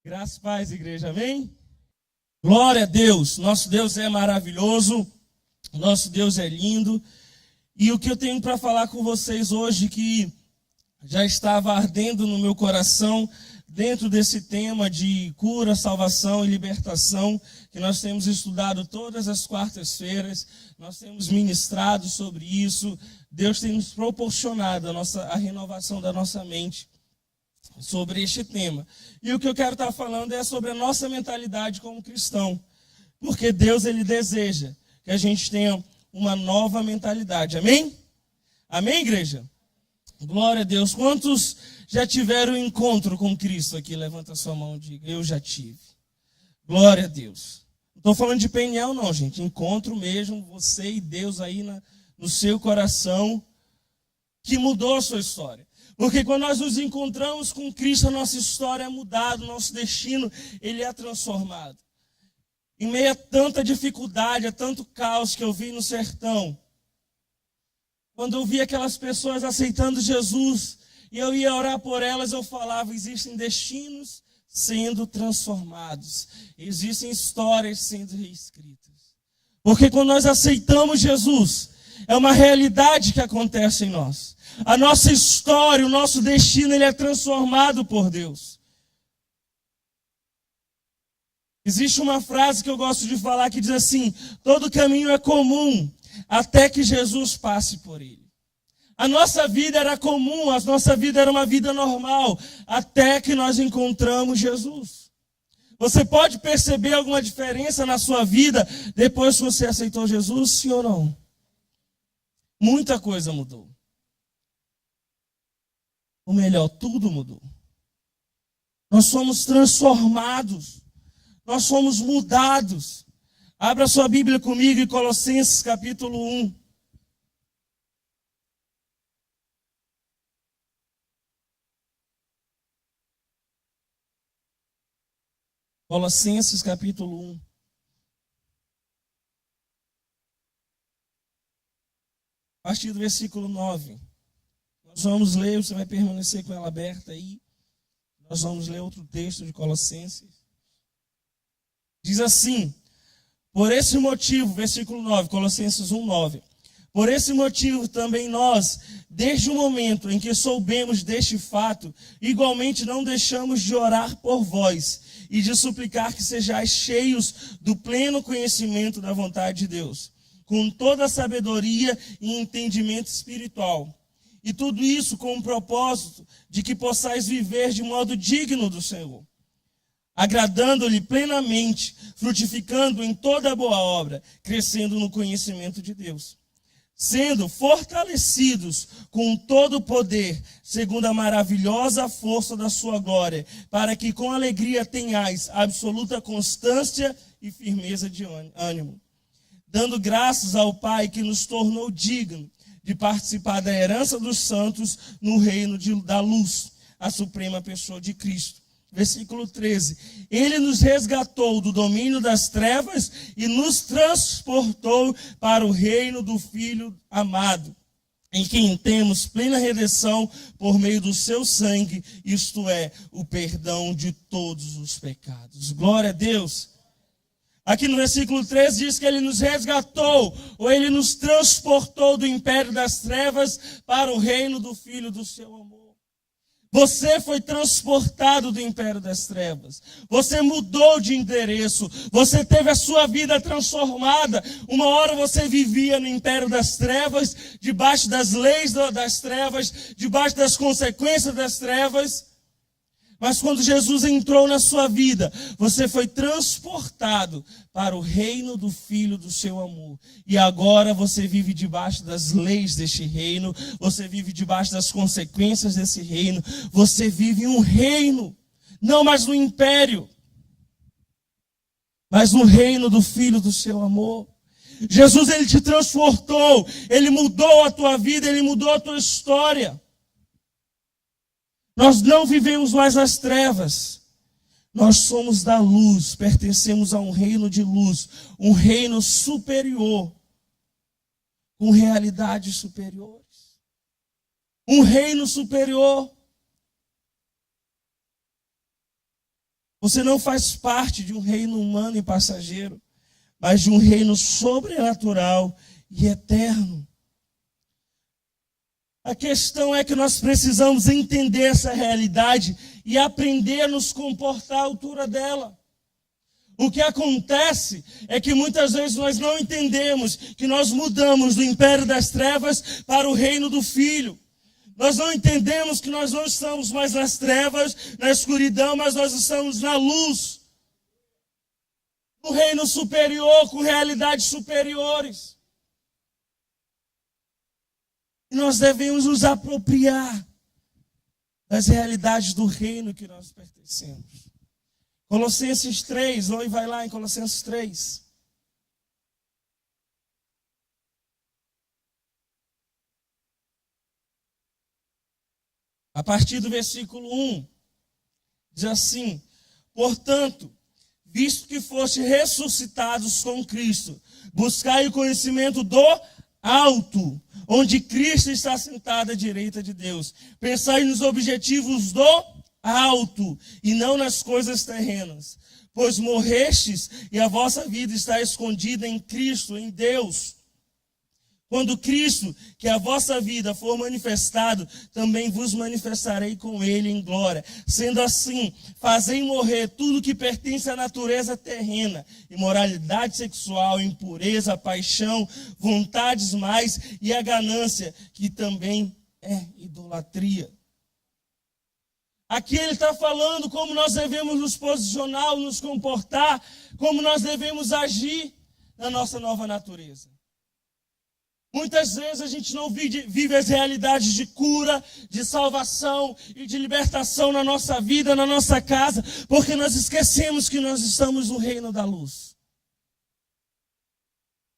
Graças e paz, igreja, amém? Glória a Deus, nosso Deus é maravilhoso, nosso Deus é lindo. E o que eu tenho para falar com vocês hoje, que já estava ardendo no meu coração, dentro desse tema de cura, salvação e libertação, que nós temos estudado todas as quartas-feiras, nós temos ministrado sobre isso, Deus tem nos proporcionado a renovação da nossa mente sobre este tema. E o que eu quero estar falando é sobre a nossa mentalidade como cristão. Porque Deus, Ele deseja que a gente tenha uma nova mentalidade. Amém? Amém, igreja? Glória a Deus. Quantos já tiveram um encontro com Cristo aqui? Levanta a sua mão e diga, eu já tive. Glória a Deus. Não estou falando de PNL não, gente. Encontro mesmo, você e Deus aí no seu coração, que mudou a sua história. Porque quando nós nos encontramos com Cristo, a nossa história é mudada, o nosso destino, ele é transformado. Em meio a tanta dificuldade, a tanto caos que eu vi no sertão, quando eu vi aquelas pessoas aceitando Jesus, e eu ia orar por elas, eu falava, existem destinos sendo transformados, existem histórias sendo reescritas. Porque quando nós aceitamos Jesus, é uma realidade que acontece em nós. A nossa história, o nosso destino, ele é transformado por Deus. Existe uma frase que eu gosto de falar que diz assim: todo caminho é comum até que Jesus passe por ele. A nossa vida era comum, a nossa vida era uma vida normal, até que nós encontramos Jesus. Você pode perceber alguma diferença na sua vida depois que você aceitou Jesus, sim ou não? Muita coisa mudou. Ou melhor, tudo mudou. Nós somos transformados. Nós somos mudados. Abra sua Bíblia comigo em Colossenses capítulo 1. Colossenses capítulo 1. A partir do versículo 9. Nós vamos ler, você vai permanecer com ela aberta aí. Nós vamos ler outro texto de Colossenses. Diz assim: por esse motivo, versículo 9, Colossenses 1, 9. Por esse motivo também nós, desde o momento em que soubemos deste fato, igualmente não deixamos de orar por vós e de suplicar que sejais cheios do pleno conhecimento da vontade de Deus, com toda a sabedoria e entendimento espiritual. E tudo isso com o propósito de que possais viver de modo digno do Senhor, agradando-lhe plenamente, frutificando em toda boa obra, crescendo no conhecimento de Deus, sendo fortalecidos com todo o poder, segundo a maravilhosa força da sua glória, para que com alegria tenhais absoluta constância e firmeza de ânimo, dando graças ao Pai que nos tornou dignos de participar da herança dos santos no reino da luz, a suprema pessoa de Cristo. Versículo 13. Ele nos resgatou do domínio das trevas e nos transportou para o reino do Filho amado, em quem temos plena redenção por meio do seu sangue, isto é, o perdão de todos os pecados. Glória a Deus. Aqui no versículo 13 diz que ele nos resgatou, ou ele nos transportou do império das trevas para o reino do Filho do seu amor. Você foi transportado do império das trevas. Você mudou de endereço. Você teve a sua vida transformada. Uma hora você vivia no império das trevas, debaixo das leis das trevas, debaixo das consequências das trevas. Mas quando Jesus entrou na sua vida, você foi transportado para o reino do Filho do seu amor. E agora você vive debaixo das leis deste reino, você vive debaixo das consequências desse reino, você vive em um reino, não mais no império, mas no reino do Filho do seu amor. Jesus, ele te transportou, ele mudou a tua vida, ele mudou a tua história. Nós não vivemos mais nas trevas. Nós somos da luz, pertencemos a um reino de luz, um reino superior, com realidades superiores. Um reino superior. Um reino superior. Você não faz parte de um reino humano e passageiro, mas de um reino sobrenatural e eterno. A questão é que nós precisamos entender essa realidade e aprender a nos comportar à altura dela. O que acontece é que muitas vezes nós não entendemos que nós mudamos do império das trevas para o reino do Filho. Nós não entendemos que nós não estamos mais nas trevas, na escuridão, mas nós estamos na luz. No reino superior, com realidades superiores. E nós devemos nos apropriar das realidades do reino que nós pertencemos. Colossenses 3, vai lá em Colossenses 3. A partir do versículo 1, diz assim: portanto, visto que foste ressuscitados com Cristo, buscai o conhecimento do alto, onde Cristo está sentado à direita de Deus. Pensai nos objetivos do alto e não nas coisas terrenas. Pois morrestes e a vossa vida está escondida em Cristo, em Deus. Quando Cristo, que é a vossa vida, for manifestado, também vos manifestarei com ele em glória. Sendo assim, fazei morrer tudo que pertence à natureza terrena: imoralidade sexual, impureza, paixão, vontades mais e a ganância, que também é idolatria. Aqui ele está falando como nós devemos nos posicionar, nos comportar, como nós devemos agir na nossa nova natureza. Muitas vezes a gente não vive as realidades de cura, de salvação e de libertação na nossa vida, na nossa casa, porque nós esquecemos que nós estamos no reino da luz.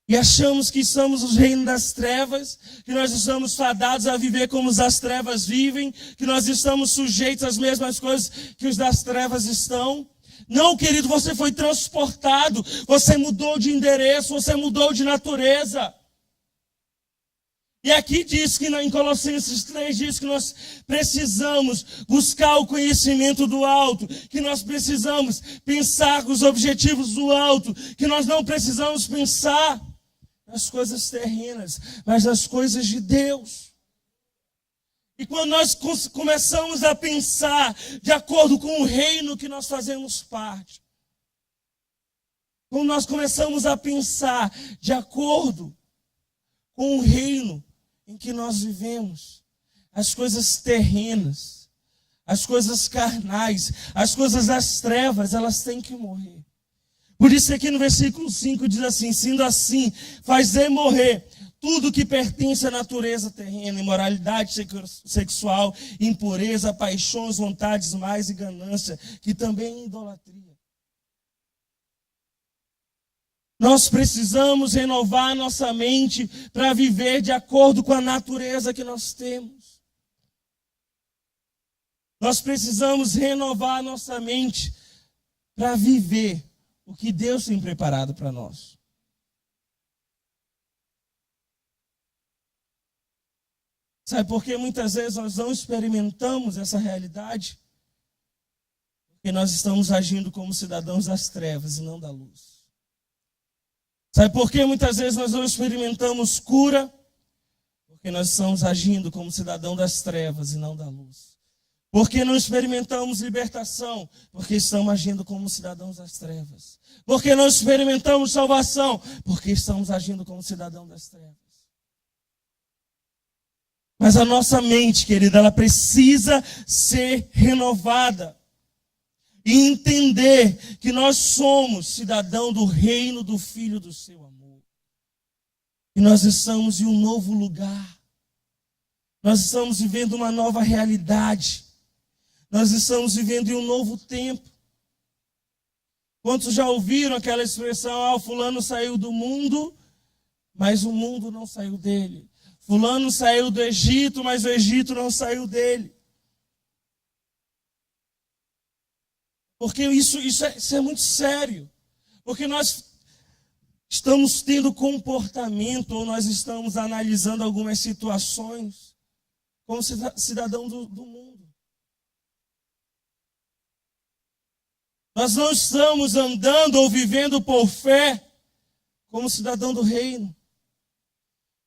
E achamos que estamos no reino das trevas, que nós estamos fadados a viver como os das trevas vivem, que nós estamos sujeitos às mesmas coisas que os das trevas estão. Não, querido, você foi transportado, você mudou de endereço, você mudou de natureza. E aqui diz que em Colossenses 3 diz que nós precisamos buscar o conhecimento do alto, que nós precisamos pensar com os objetivos do alto, que nós não precisamos pensar nas coisas terrenas, mas nas coisas de Deus. E quando nós começamos a pensar de acordo com o reino que nós fazemos parte, quando nós começamos a pensar de acordo com o reino em que nós vivemos, as coisas terrenas, as coisas carnais, as coisas das trevas, elas têm que morrer. Por isso aqui no versículo 5 diz assim: sendo assim, fazei morrer tudo que pertence à natureza terrena: imoralidade sexual, impureza, paixões, vontades mais e ganância, que também é idolatria. Nós precisamos renovar nossa mente para viver de acordo com a natureza que nós temos. Nós precisamos renovar nossa mente para viver o que Deus tem preparado para nós. Sabe por que muitas vezes nós não experimentamos essa realidade? Porque nós estamos agindo como cidadãos das trevas e não da luz. Sabe por que muitas vezes nós não experimentamos cura? Porque nós estamos agindo como cidadão das trevas e não da luz. Por que não experimentamos libertação? Porque estamos agindo como cidadãos das trevas. Por que não experimentamos salvação? Porque estamos agindo como cidadão das trevas. Mas a nossa mente, querida, ela precisa ser renovada. E entender que nós somos cidadão do reino do Filho do seu amor. E nós estamos em um novo lugar. Nós estamos vivendo uma nova realidade. Nós estamos vivendo em um novo tempo. Quantos já ouviram aquela expressão: o fulano saiu do mundo, mas o mundo não saiu dele. Fulano saiu do Egito, mas o Egito não saiu dele. Porque isso é muito sério. Porque nós estamos tendo comportamento, ou nós estamos analisando algumas situações como cidadão do mundo. Nós não estamos andando ou vivendo por fé como cidadão do reino.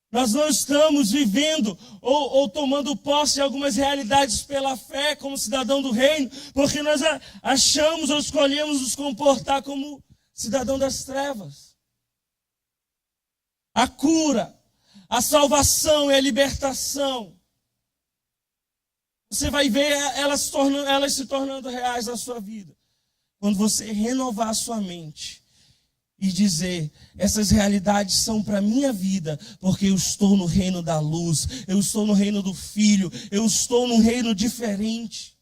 Nós não estamos vivendo ou tomando posse de algumas realidades pela fé como cidadão do reino, porque nós achamos ou escolhemos nos comportar como cidadão das trevas. A cura, a salvação e a libertação, você vai ver elas se tornando reais na sua vida. Quando você renovar a sua mente e dizer, essas realidades são para a minha vida, porque eu estou no reino da luz, eu estou no reino do Filho, eu estou num reino diferente.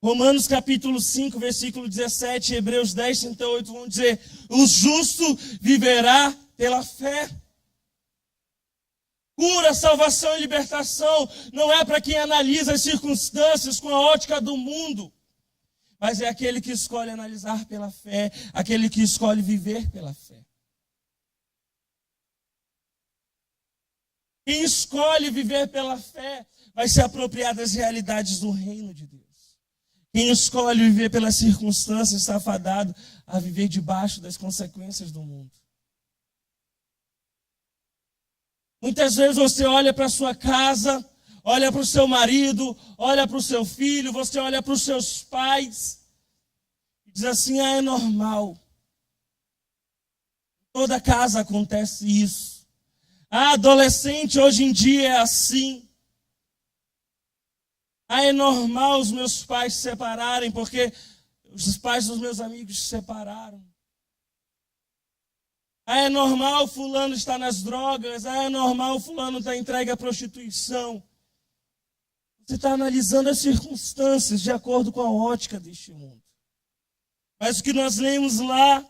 Romanos capítulo 5, versículo 17, Hebreus 10, 38 vão dizer, o justo viverá pela fé. Cura, salvação e libertação não é para quem analisa as circunstâncias com a ótica do mundo, mas é aquele que escolhe analisar pela fé, aquele que escolhe viver pela fé. Quem escolhe viver pela fé vai se apropriar das realidades do reino de Deus. Quem escolhe viver pelas circunstâncias está fadado a viver debaixo das consequências do mundo. Muitas vezes você olha para a sua casa, olha para o seu marido, olha para o seu filho, você olha para os seus pais e diz assim, é normal. Toda casa acontece isso. Adolescente hoje em dia é assim. É normal os meus pais se separarem, porque os pais dos meus amigos se separaram. É normal fulano estar nas drogas, é normal fulano estar entregue à prostituição. Você está analisando as circunstâncias de acordo com a ótica deste mundo. Mas o que nós lemos lá,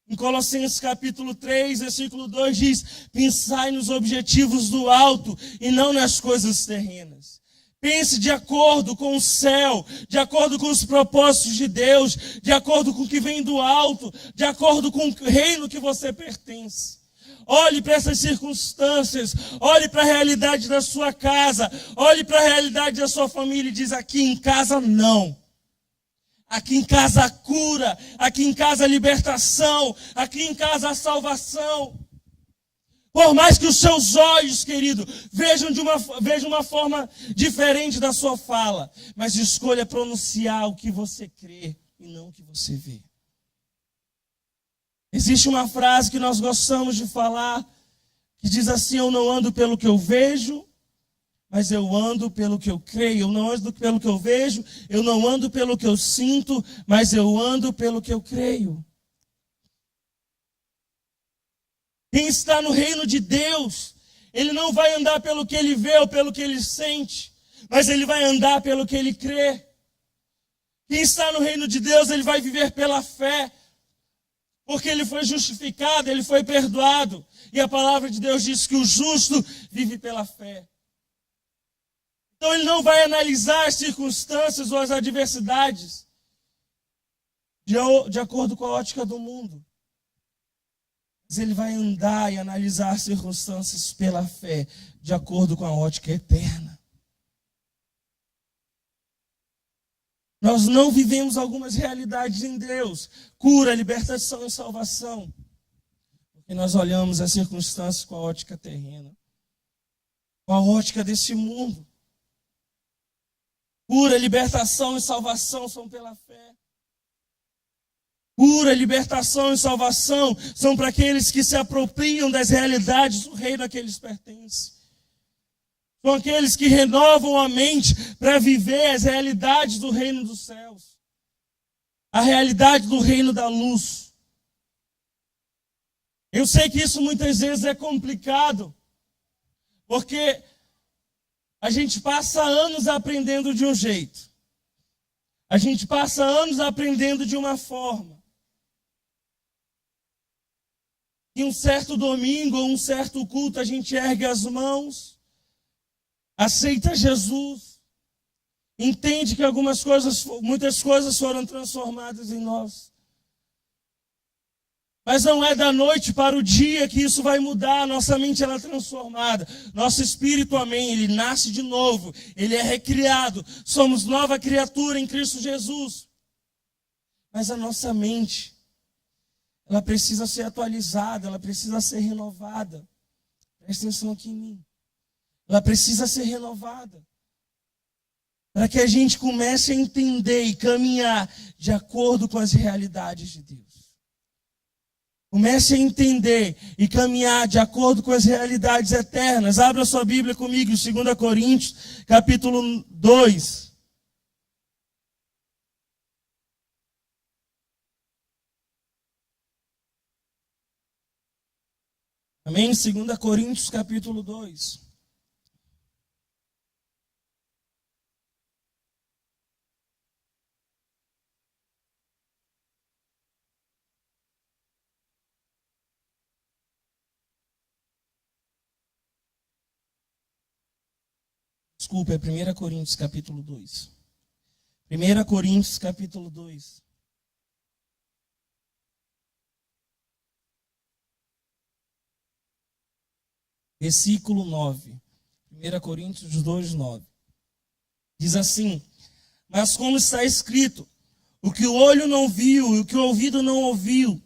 em Colossenses capítulo 3, versículo 2, diz, pensai nos objetivos do alto e não nas coisas terrenas. Pense de acordo com o céu, de acordo com os propósitos de Deus, de acordo com o que vem do alto, de acordo com o reino que você pertence. Olhe para essas circunstâncias, olhe para a realidade da sua casa, olhe para a realidade da sua família e diz, aqui em casa não. Aqui em casa a cura, aqui em casa a libertação, aqui em casa a salvação. Por mais que os seus olhos, querido, vejam uma forma diferente da sua fala, mas escolha pronunciar o que você crê e não o que você vê. Existe uma frase que nós gostamos de falar, que diz assim, eu não ando pelo que eu vejo, mas eu ando pelo que eu creio. Eu não ando pelo que eu vejo, eu não ando pelo que eu sinto, mas eu ando pelo que eu creio. Quem está no reino de Deus, ele não vai andar pelo que ele vê ou pelo que ele sente, mas ele vai andar pelo que ele crê. Quem está no reino de Deus, ele vai viver pela fé, porque ele foi justificado, ele foi perdoado. E a palavra de Deus diz que o justo vive pela fé. Então ele não vai analisar as circunstâncias ou as adversidades de acordo com a ótica do mundo. Mas ele vai andar e analisar circunstâncias pela fé, de acordo com a ótica eterna. Nós não vivemos algumas realidades em Deus, cura, libertação e salvação, porque nós olhamos as circunstâncias com a ótica terrena, com a ótica desse mundo. Cura, libertação e salvação são pela fé. Cura, libertação e salvação são para aqueles que se apropriam das realidades do reino a que eles pertencem. São aqueles que renovam a mente para viver as realidades do reino dos céus. A realidade do reino da luz. Eu sei que isso muitas vezes é complicado, porque a gente passa anos aprendendo de um jeito. A gente passa anos aprendendo de uma forma. E um certo domingo ou um certo culto a gente ergue as mãos, aceita Jesus, entende que muitas coisas foram transformadas em nós. Mas não é da noite para o dia que isso vai mudar. Nossa mente ela é transformada. Nosso espírito, amém, ele nasce de novo. Ele é recriado. Somos nova criatura em Cristo Jesus. Mas a nossa mente, ela precisa ser atualizada. Ela precisa ser renovada. Presta atenção aqui em mim. Ela precisa ser renovada. Para que a gente comece a entender e caminhar de acordo com as realidades de Deus. Comece a entender e caminhar de acordo com as realidades eternas. Abra sua Bíblia comigo, 2 Coríntios, capítulo 2. Amém? 2 Coríntios, capítulo 2. Desculpa, é 1 Coríntios, capítulo 2. 1 Coríntios, capítulo 2. Versículo 9. 1 Coríntios 2, 9. Diz assim: mas como está escrito, o que o olho não viu e o que o ouvido não ouviu,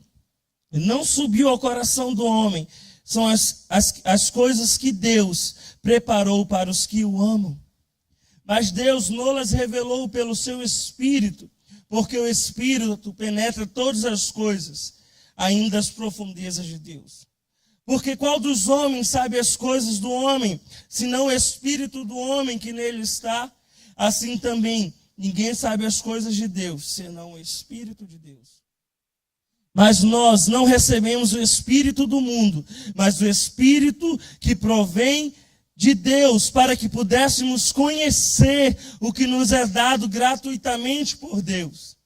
e não subiu ao coração do homem, são as coisas que Deus preparou para os que o amam. Mas Deus não-las revelou pelo seu Espírito, porque o Espírito penetra todas as coisas, ainda as profundezas de Deus. Porque qual dos homens sabe as coisas do homem, senão o Espírito do homem que nele está? Assim também, ninguém sabe as coisas de Deus, senão o Espírito de Deus. Mas nós não recebemos o Espírito do mundo, mas o Espírito que provém de Deus, para que pudéssemos conhecer o que nos é dado gratuitamente por Deus.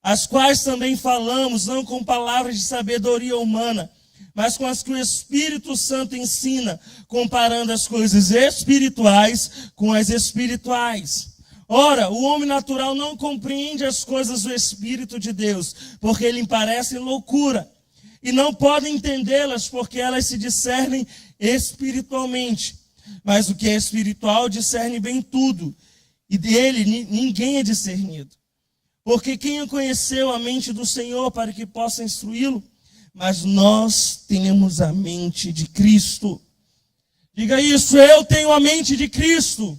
As quais também falamos, não com palavras de sabedoria humana, mas com as que o Espírito Santo ensina, comparando as coisas espirituais com as espirituais. Ora, o homem natural não compreende as coisas do Espírito de Deus, porque lhe parecem loucura, e não pode entendê-las, porque elas se discernem espiritualmente. Mas o que é espiritual discerne bem tudo, e dele ninguém é discernido. Porque quem conheceu a mente do Senhor para que possa instruí-lo? Mas nós temos a mente de Cristo. Diga isso, eu tenho a mente de Cristo.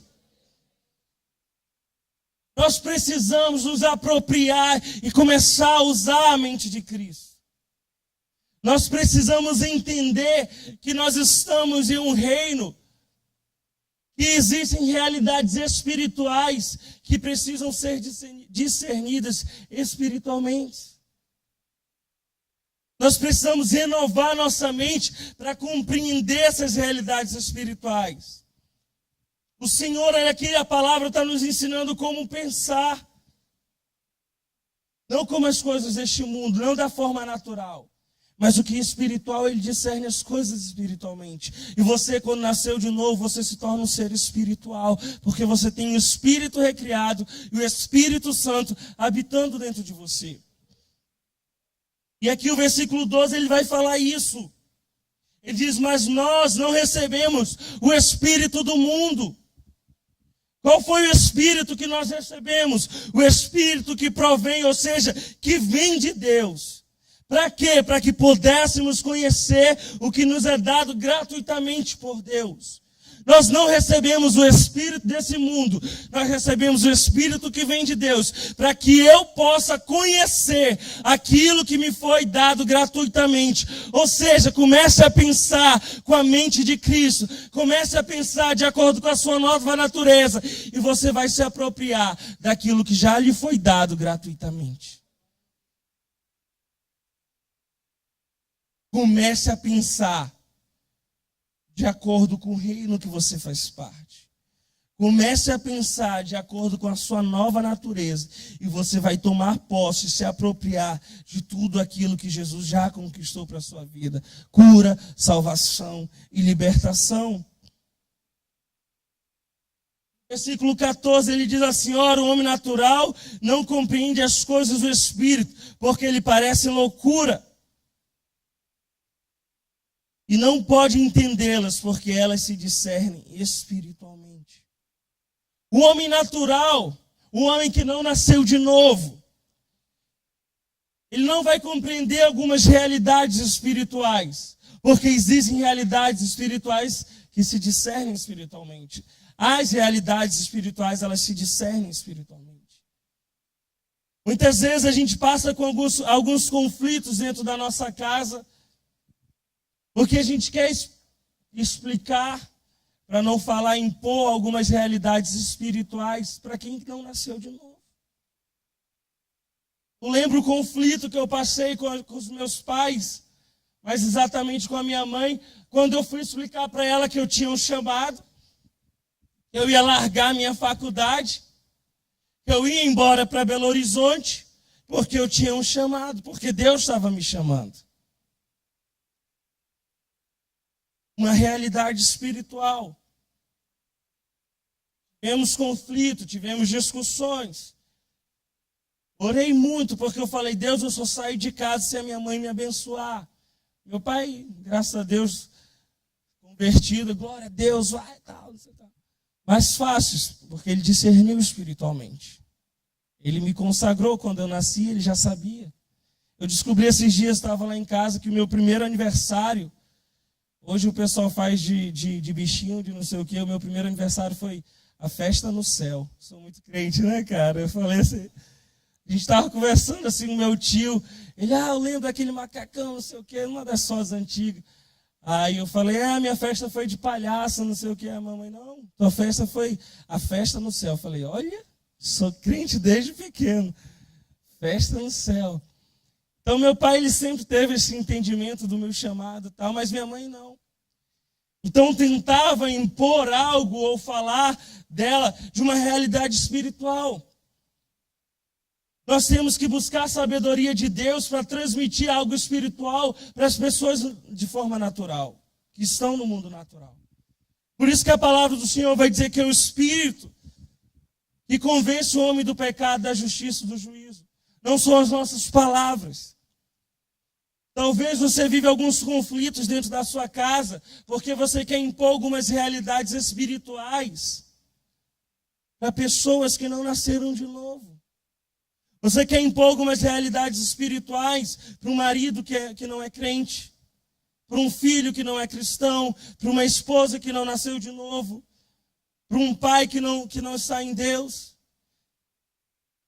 Nós precisamos nos apropriar e começar a usar a mente de Cristo. Nós precisamos entender que nós estamos em um reino que existem realidades espirituais que precisam ser discernidas espiritualmente. Nós precisamos renovar nossa mente para compreender essas realidades espirituais. O Senhor, aqui a palavra está nos ensinando como pensar. Não como as coisas deste mundo, não da forma natural. Mas o que é espiritual, ele discerne as coisas espiritualmente. E você, quando nasceu de novo, você se torna um ser espiritual. Porque você tem o Espírito recriado e o Espírito Santo habitando dentro de você. E aqui o versículo 12, ele vai falar isso. Ele diz, mas nós não recebemos o Espírito do mundo. Qual foi o Espírito que nós recebemos? O Espírito que provém, ou seja, que vem de Deus. Para quê? Para que pudéssemos conhecer o que nos é dado gratuitamente por Deus. Nós não recebemos o Espírito desse mundo, nós recebemos o Espírito que vem de Deus, para que eu possa conhecer aquilo que me foi dado gratuitamente. Ou seja, comece a pensar com a mente de Cristo, comece a pensar de acordo com a sua nova natureza, e você vai se apropriar daquilo que já lhe foi dado gratuitamente. Comece a pensar de acordo com o reino que você faz parte. Comece a pensar de acordo com a sua nova natureza. E você vai tomar posse, se apropriar de tudo aquilo que Jesus já conquistou para a sua vida. Cura, salvação e libertação. Versículo 14, ele diz assim, ora, o homem natural não compreende as coisas do Espírito, porque lhe parecem loucura. e não pode entendê-las, porque elas se discernem espiritualmente. O homem natural, o homem que não nasceu de novo, ele não vai compreender algumas realidades espirituais, porque existem realidades espirituais que se discernem espiritualmente. As realidades espirituais, elas se discernem espiritualmente. Muitas vezes a gente passa com alguns conflitos dentro da nossa casa, porque a gente quer explicar, para não falar, impor algumas realidades espirituais para quem não nasceu de novo. Eu lembro o conflito que eu passei com os meus pais, mas exatamente com a minha mãe, quando eu fui explicar para ela que eu tinha um chamado, eu ia largar minha faculdade, eu ia embora para Belo Horizonte, porque eu tinha um chamado, porque Deus estava me chamando. Uma realidade espiritual. Tivemos conflito, tivemos discussões. Orei muito, porque eu falei, Deus, eu só saio de casa se a minha mãe me abençoar. Meu pai, graças a Deus, convertido, glória a Deus, vai, tal, não sei tal. Mais fácil, porque ele discerniu espiritualmente. Ele me consagrou quando eu nasci, ele já sabia. Eu descobri esses dias, estava lá em casa, que o meu primeiro aniversário, hoje o pessoal faz de bichinho, de não sei o quê, o meu primeiro aniversário foi a festa no céu. Sou muito crente, né, cara? Eu falei assim, a gente estava conversando assim com o meu tio, ele, eu lembro daquele macacão, não sei o quê, uma das sós antigas. Aí eu falei, minha festa foi de palhaço, não sei o quê. A mamãe, não, tua festa foi a festa no céu. Eu falei, olha, sou crente desde pequeno. Festa no céu. Então meu pai, ele sempre teve esse entendimento do meu chamado e tal, mas minha mãe não. Então tentava impor algo ou falar dela de uma realidade espiritual. Nós temos que buscar a sabedoria de Deus para transmitir algo espiritual para as pessoas de forma natural, que estão no mundo natural. Por isso que a palavra do Senhor vai dizer que é o Espírito que convence o homem do pecado, da justiça e do juízo. Não são as nossas palavras. Talvez você vive alguns conflitos dentro da sua casa, porque você quer impor algumas realidades espirituais para pessoas que não nasceram de novo. Você quer impor algumas realidades espirituais para um marido que não é crente, para um filho que não é cristão, para uma esposa que não nasceu de novo, para um pai que não está em Deus.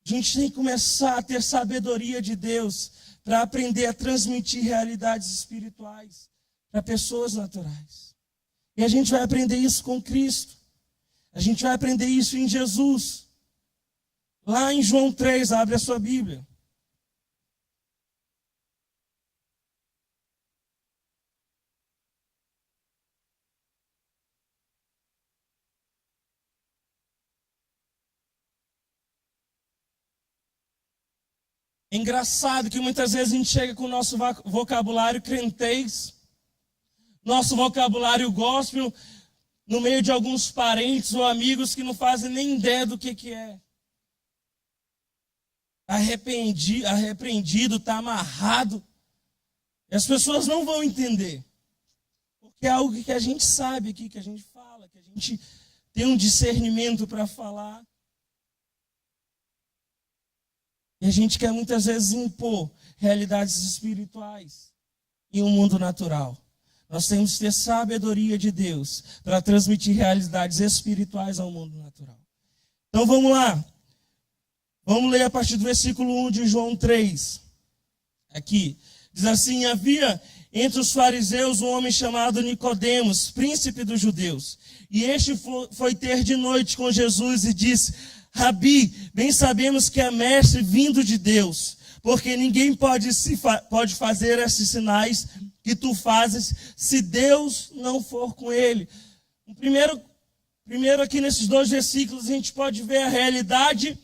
A gente tem que começar a ter sabedoria de Deus para aprender a transmitir realidades espirituais para pessoas naturais. E a gente vai aprender isso com Cristo. A gente vai aprender isso em Jesus. Lá em João 3, abre a sua Bíblia. É engraçado que muitas vezes a gente chega com o nosso vocabulário crentez, nosso vocabulário gospel, no meio de alguns parentes ou amigos que não fazem nem ideia do que é. Está repreendido, está amarrado. E as pessoas não vão entender. Porque é algo que a gente sabe aqui, que a gente fala, que a gente tem um discernimento para falar. E a gente quer muitas vezes impor realidades espirituais em um mundo natural. Nós temos que ter sabedoria de Deus para transmitir realidades espirituais ao mundo natural. Então vamos lá. Vamos ler a partir do versículo 1 de João 3. Aqui. Diz assim, havia entre os fariseus um homem chamado Nicodemos, príncipe dos judeus. E este foi ter de noite com Jesus e disse, Rabi, bem sabemos que é mestre vindo de Deus, porque ninguém pode fazer esses sinais que tu fazes se Deus não for com ele. Primeiro aqui nesses dois versículos a gente pode ver a realidade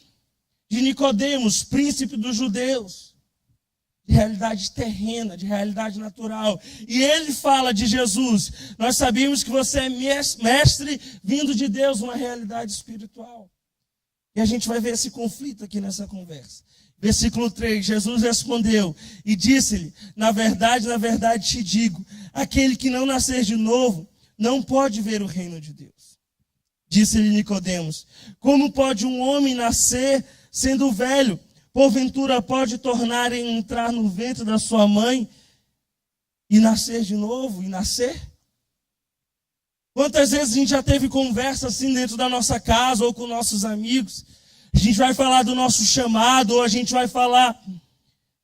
de Nicodemos, príncipe dos judeus, de realidade terrena, de realidade natural. E ele fala de Jesus, nós sabemos que você é mestre vindo de Deus, uma realidade espiritual. E a gente vai ver esse conflito aqui nessa conversa. Versículo 3, Jesus respondeu e disse-lhe, na verdade te digo, aquele que não nascer de novo não pode ver o reino de Deus. Disse-lhe Nicodemos, como pode um homem nascer sendo velho? Porventura pode tornar a entrar no ventre da sua mãe e nascer de novo, e nascer? Quantas vezes a gente já teve conversa assim dentro da nossa casa ou com nossos amigos? A gente vai falar do nosso chamado, ou a gente vai falar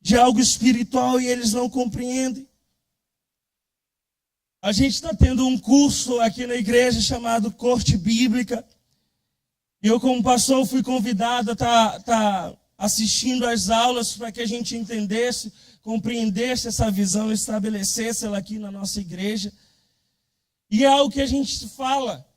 de algo espiritual e eles não compreendem. A gente está tendo um curso aqui na igreja chamado Corte Bíblica. Eu, como pastor, fui convidado a estar assistindo às aulas para que a gente entendesse, compreendesse essa visão, estabelecesse ela aqui na nossa igreja. E é algo que a gente fala,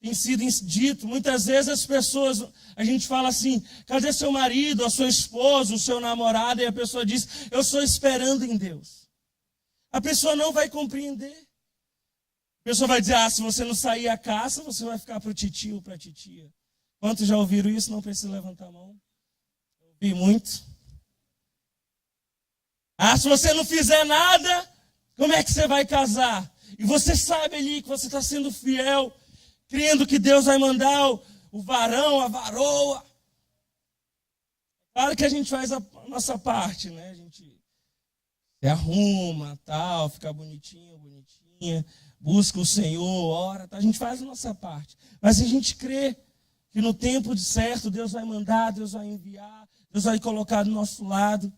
tem sido dito. Muitas vezes as pessoas, a gente fala assim, cadê seu marido, a sua esposa, o seu namorado? E a pessoa diz, eu estou esperando em Deus. A pessoa não vai compreender. A pessoa vai dizer, se você não sair à caça, você vai ficar para o titio ou para a titia. Quantos já ouviram isso? Não precisa levantar a mão. Ouvi muito. Se você não fizer nada, como é que você vai casar? E você sabe ali que você está sendo fiel, crendo que Deus vai mandar o varão, a varoa. Claro que a gente faz a nossa parte, né? A gente se arruma, tal, fica bonitinho, bonitinha, busca o Senhor, ora, tá? A gente faz a nossa parte. Mas a gente crê que no tempo certo Deus vai mandar, Deus vai enviar, Deus vai colocar do nosso lado.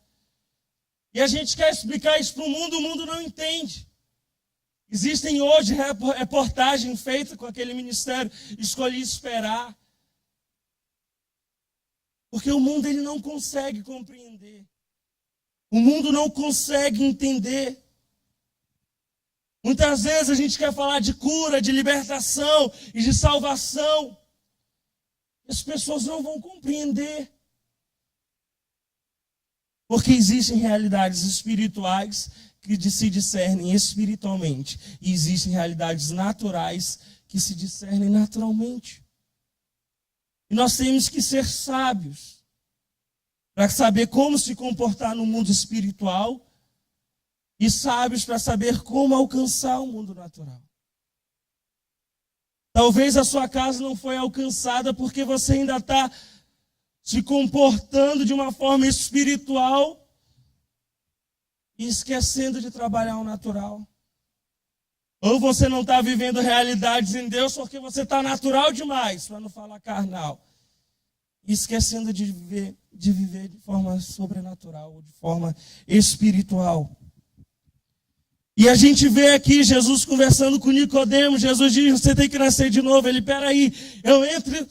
E a gente quer explicar isso para o mundo não entende. Existem hoje reportagens feitas com aquele ministério, escolhi esperar. Porque o mundo ele não consegue compreender. O mundo não consegue entender. Muitas vezes a gente quer falar de cura, de libertação e de salvação. As pessoas não vão compreender. Porque existem realidades espirituais que se discernem espiritualmente. E existem realidades naturais que se discernem naturalmente. E nós temos que ser sábios para saber como se comportar no mundo espiritual e sábios para saber como alcançar o mundo natural. Talvez a sua casa não foi alcançada porque você ainda está se comportando de uma forma espiritual e esquecendo de trabalhar o natural. Ou você não está vivendo realidades em Deus porque você está natural demais, para não falar carnal. E esquecendo de viver de forma sobrenatural, ou de forma espiritual. E a gente vê aqui Jesus conversando com Nicodemos. Jesus diz, você tem que nascer de novo. Ele, peraí, eu entro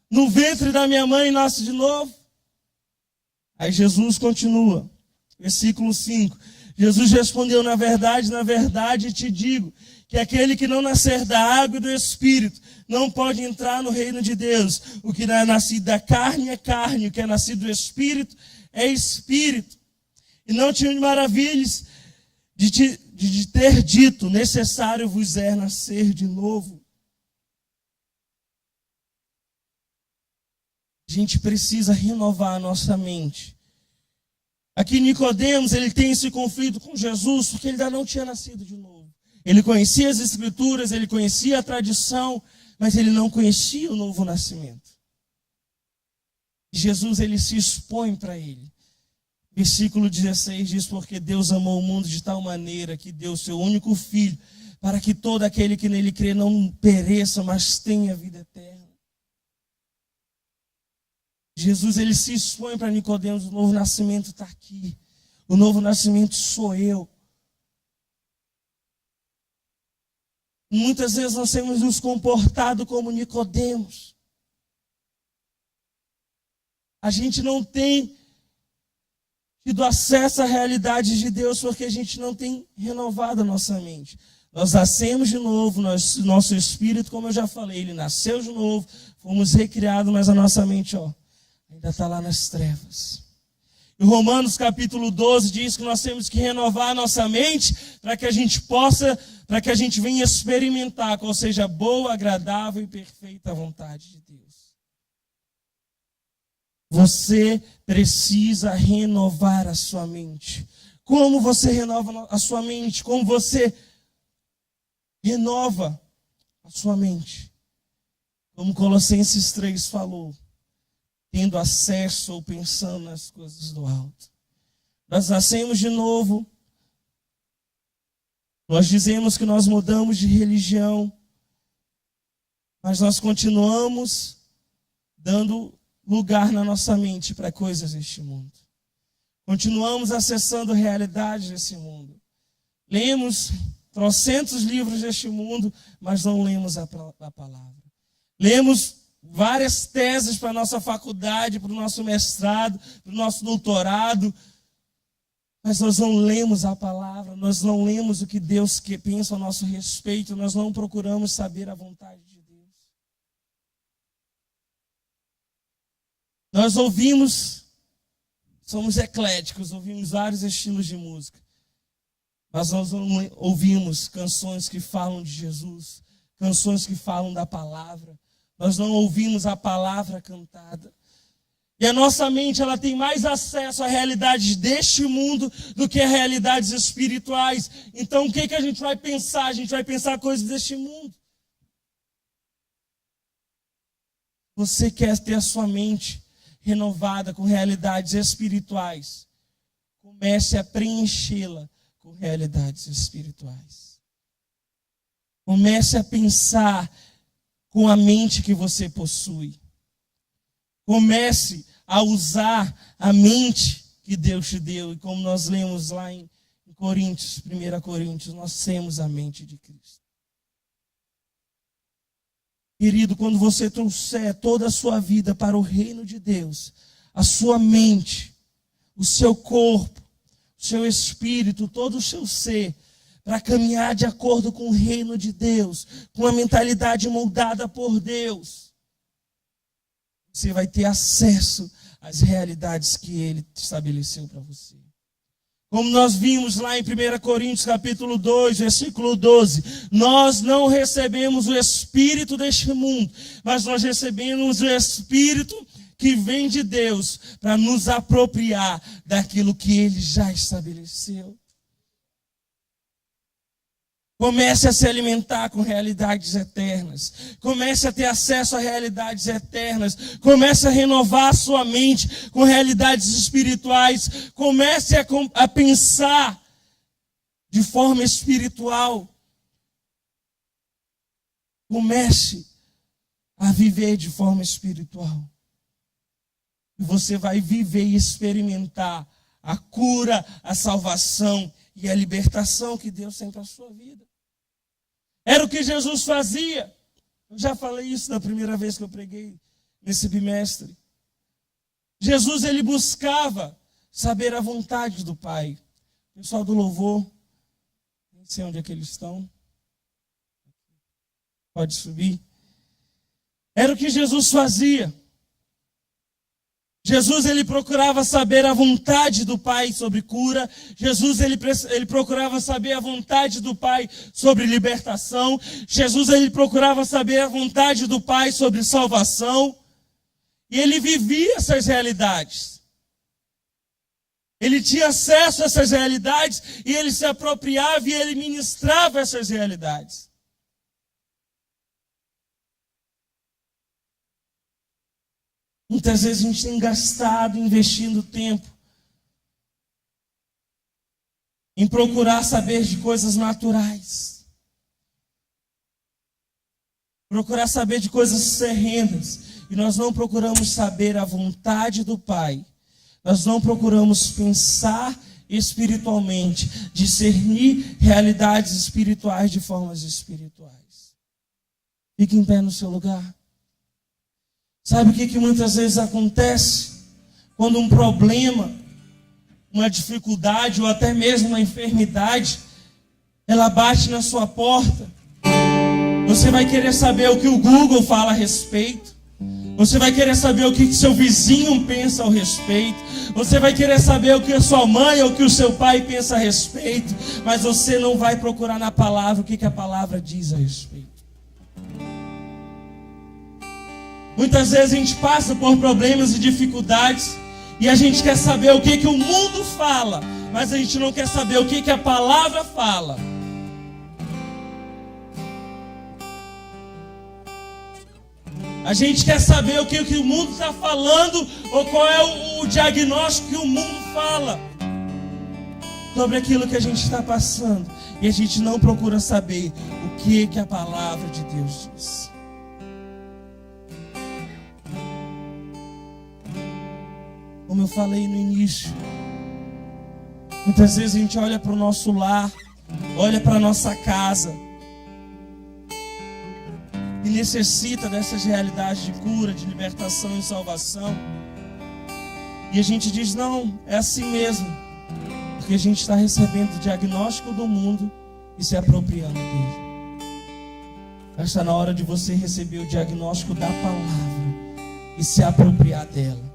no ventre da minha mãe e nasço de novo? Aí Jesus continua. Versículo 5. Jesus respondeu, na verdade te digo, que aquele que não nascer da água e do Espírito não pode entrar no reino de Deus. O que é nascido da carne é carne, o que é nascido do Espírito é Espírito. E não te maravilhes de ter dito, necessário vos é nascer de novo. A gente precisa renovar a nossa mente. Aqui Nicodemos, ele tem esse conflito com Jesus, porque ele ainda não tinha nascido de novo. Ele conhecia as Escrituras, ele conhecia a tradição, mas ele não conhecia o novo nascimento. Jesus, ele se expõe para ele. Versículo 16 diz, porque Deus amou o mundo de tal maneira que deu o seu único Filho, para que todo aquele que nele crê não pereça, mas tenha vida eterna. Jesus, ele se expõe para Nicodemos, o novo nascimento está aqui. O novo nascimento sou eu. Muitas vezes nós temos nos comportado como Nicodemos. A gente não tem tido acesso à realidade de Deus porque a gente não tem renovado a nossa mente. Nós nascemos de novo, nosso espírito, como eu já falei, ele nasceu de novo, fomos recriados, mas a nossa mente, ainda está lá nas trevas. E Romanos capítulo 12 diz que nós temos que renovar a nossa mente para que a gente venha experimentar qual seja a boa, agradável e perfeita vontade de Deus. Você precisa renovar a sua mente. Como você renova a sua mente? Como você renova a sua mente? Como Colossenses 3 falou, tendo acesso ou pensando nas coisas do alto. Nós nascemos de novo. Nós dizemos que nós mudamos de religião, mas nós continuamos dando lugar na nossa mente para coisas deste mundo. Continuamos acessando realidades desse mundo. Lemos trocentos livros deste mundo, mas não lemos a palavra. Lemos várias teses para a nossa faculdade, para o nosso mestrado, para o nosso doutorado, mas nós não lemos a palavra, nós não lemos o que Deus pensa a nosso respeito, nós não procuramos saber a vontade de Deus. Nós ouvimos, somos ecléticos, ouvimos vários estilos de música, mas nós não ouvimos canções que falam de Jesus, canções que falam da palavra, nós não ouvimos a palavra cantada. E a nossa mente, ela tem mais acesso à realidade deste mundo do que a realidades espirituais. Então, o que a gente vai pensar? A gente vai pensar coisas deste mundo. Você quer ter a sua mente renovada com realidades espirituais? Comece a preenchê-la com realidades espirituais. Comece a pensar com a mente que você possui. Comece a usar a mente que Deus te deu. E como nós lemos lá em Coríntios, 1 Coríntios, nós temos a mente de Cristo. Querido, quando você trouxer toda a sua vida para o reino de Deus, a sua mente, o seu corpo, o seu espírito, todo o seu ser, para caminhar de acordo com o reino de Deus, com a mentalidade moldada por Deus, você vai ter acesso às realidades que Ele estabeleceu para você. Como nós vimos lá em 1 Coríntios capítulo 2, versículo 12, nós não recebemos o Espírito deste mundo, mas nós recebemos o Espírito que vem de Deus para nos apropriar daquilo que Ele já estabeleceu. Comece a se alimentar com realidades eternas. Comece a ter acesso a realidades eternas. Comece a renovar a sua mente com realidades espirituais. Comece a pensar de forma espiritual. Comece a viver de forma espiritual. E você vai viver e experimentar a cura, a salvação e a libertação que Deus tem para a sua vida. Era o que Jesus fazia. Eu já falei isso da primeira vez que eu preguei nesse bimestre. Jesus, ele buscava saber a vontade do Pai. O pessoal do louvor, não sei onde é que eles estão. Pode subir. Era o que Jesus fazia. Jesus, ele procurava saber a vontade do Pai sobre cura. Jesus, ele procurava saber a vontade do Pai sobre libertação. Jesus, ele procurava saber a vontade do Pai sobre salvação. E ele vivia essas realidades. Ele tinha acesso a essas realidades e ele se apropriava e ele ministrava essas realidades. Muitas vezes a gente tem gastado, investindo tempo em procurar saber de coisas naturais. Procurar saber de coisas terrenas. E nós não procuramos saber a vontade do Pai. Nós não procuramos pensar espiritualmente, discernir realidades espirituais de formas espirituais. Fique em pé no seu lugar. Sabe o que muitas vezes acontece? Quando um problema, uma dificuldade ou até mesmo uma enfermidade, ela bate na sua porta. Você vai querer saber o que o Google fala a respeito. Você vai querer saber o que seu vizinho pensa ao respeito. Você vai querer saber o que a sua mãe ou o que o seu pai pensa a respeito. Mas você não vai procurar na palavra o que a palavra diz a respeito. Muitas vezes a gente passa por problemas e dificuldades e a gente quer saber o que o mundo fala, mas a gente não quer saber o que a palavra fala. A gente quer saber o que o mundo está falando ou qual é o diagnóstico que o mundo fala sobre aquilo que a gente está passando. E a gente não procura saber o que a palavra de Deus diz. Como eu falei no início, muitas vezes a gente olha para o nosso lar, olha para a nossa casa e necessita dessas realidades de cura, de libertação e salvação. E a gente diz, não, é assim mesmo. Porque a gente está recebendo o diagnóstico do mundo e se apropriando dele. Mas está na hora de você receber o diagnóstico da palavra e se apropriar dela.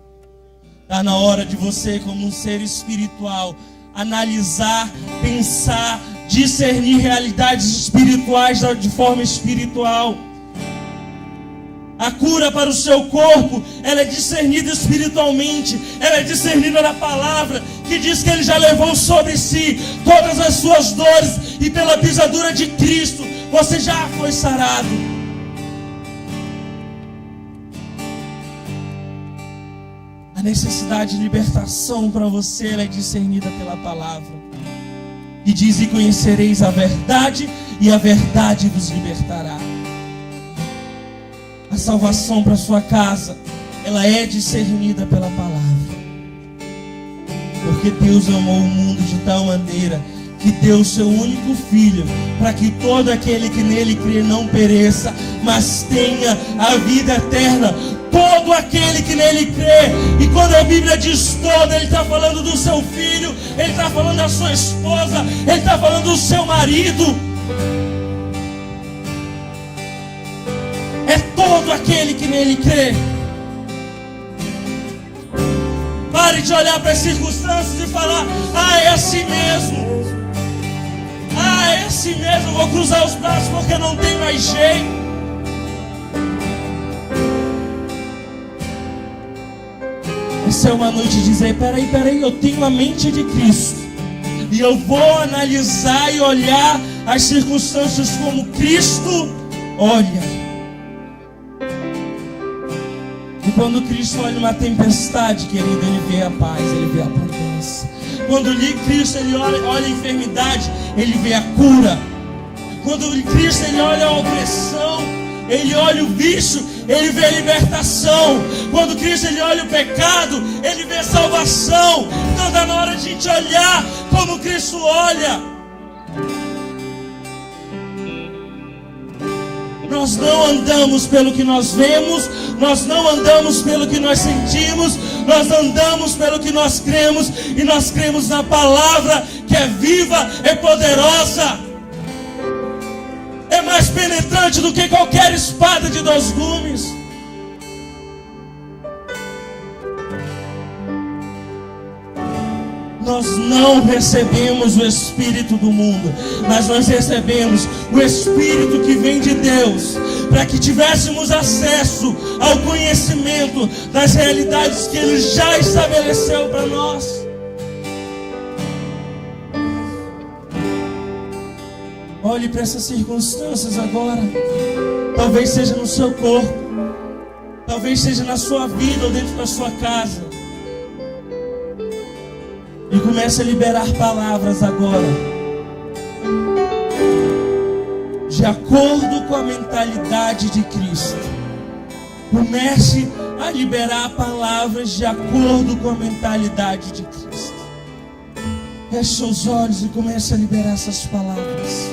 Está na hora de você, como um ser espiritual, analisar, pensar, discernir realidades espirituais de forma espiritual. A cura para o seu corpo, ela é discernida espiritualmente, ela é discernida na palavra, que diz que Ele já levou sobre si todas as suas dores, e pela pisadura de Cristo, você já foi sarado. A necessidade de libertação para você, ela é discernida pela palavra. E diz, e conhecereis a verdade, e a verdade vos libertará. A salvação para sua casa, ela é discernida pela palavra. Porque Deus amou o mundo de tal maneira que deu o seu único Filho, para que todo aquele que nele crê não pereça, mas tenha a vida eterna. Todo aquele que nele crê. E quando a Bíblia diz todo, ele está falando do seu filho, ele está falando da sua esposa, ele está falando do seu marido. É todo aquele que nele crê. Pare de olhar para as circunstâncias e falar, é assim mesmo. É assim mesmo, vou cruzar os braços porque não tem mais jeito. Essa é uma noite de dizer, peraí, eu tenho a mente de Cristo. E eu vou analisar e olhar as circunstâncias como Cristo olha. E quando Cristo olha uma tempestade, querido, Ele vê a paz, Ele vê a abundância. Quando Cristo ele olha a enfermidade, Ele vê a cura. Quando Cristo ele olha a opressão, Ele olha o vício, Ele vê a libertação. Quando Cristo ele olha o pecado, Ele vê a salvação. Então está na hora de a gente olhar como Cristo olha. Nós não andamos pelo que nós vemos, nós não andamos pelo que nós sentimos, nós andamos pelo que nós cremos, e nós cremos na palavra que é viva, é poderosa, é mais penetrante do que qualquer espada de 2 gumes. Nós não recebemos o Espírito do mundo, mas nós recebemos o Espírito que vem de Deus, para que tivéssemos acesso ao conhecimento das realidades que Ele já estabeleceu para nós. Olhe para essas circunstâncias agora. Talvez seja no seu corpo, talvez seja na sua vida ou dentro da sua casa. E comece a liberar palavras agora, de acordo com a mentalidade de Cristo. Comece a liberar palavras de acordo com a mentalidade de Cristo. Feche seus olhos e comece a liberar essas palavras.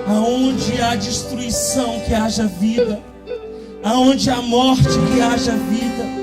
Aonde há destruição, que haja vida. Aonde há morte, que haja vida.